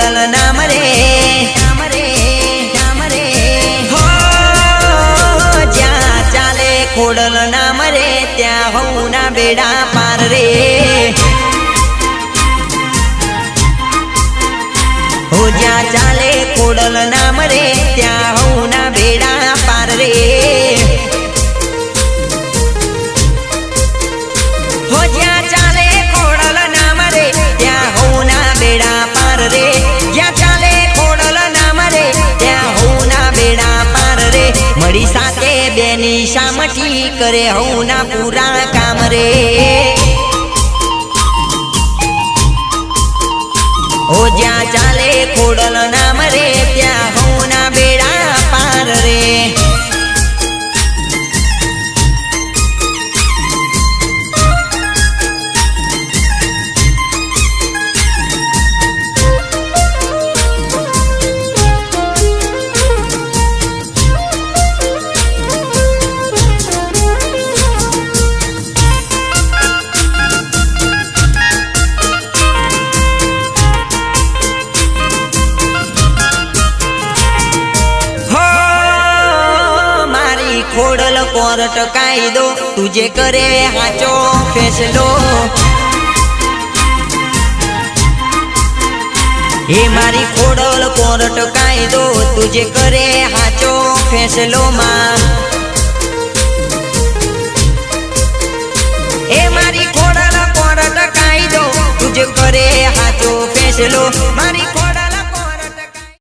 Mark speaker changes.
Speaker 1: ખોડલ નામ રે નામ રે નામ રે હો જ્યાં ચાલે ખોડલ નામ રે ત્યાં હઉ ના બેડા પાર રે હો જ્યાં ચાલે ખોડલ નામ રે ત્યાં હઉ ના બેડા પાર રે હો જ્યાં ચાલે ખોડલ નામ રે ત્યાં હઉ ના બેડા પાર રે જ્યાં ચાલે ખોડલ નામ રે ત્યાં હઉ ના બેડા પાર રે મળી સાથે બેની શામઠી કરે હઉ ના પૂરા કામ રે હો જ્યાં ચાલે ખોડલ નામ રે ત્યાં હઉ ના બેડા પાર રે ખોડલ કોર્ટ કાયદો તુજે કરે હાચો ફેસલો હે મારી ખોડલ કોર્ટ કાયદો તુજે કરે હાચો ફેસલો માં હે મારી ખોડલ કોર્ટ કાયદો તુજે કરે હાચો ફેસલો મારી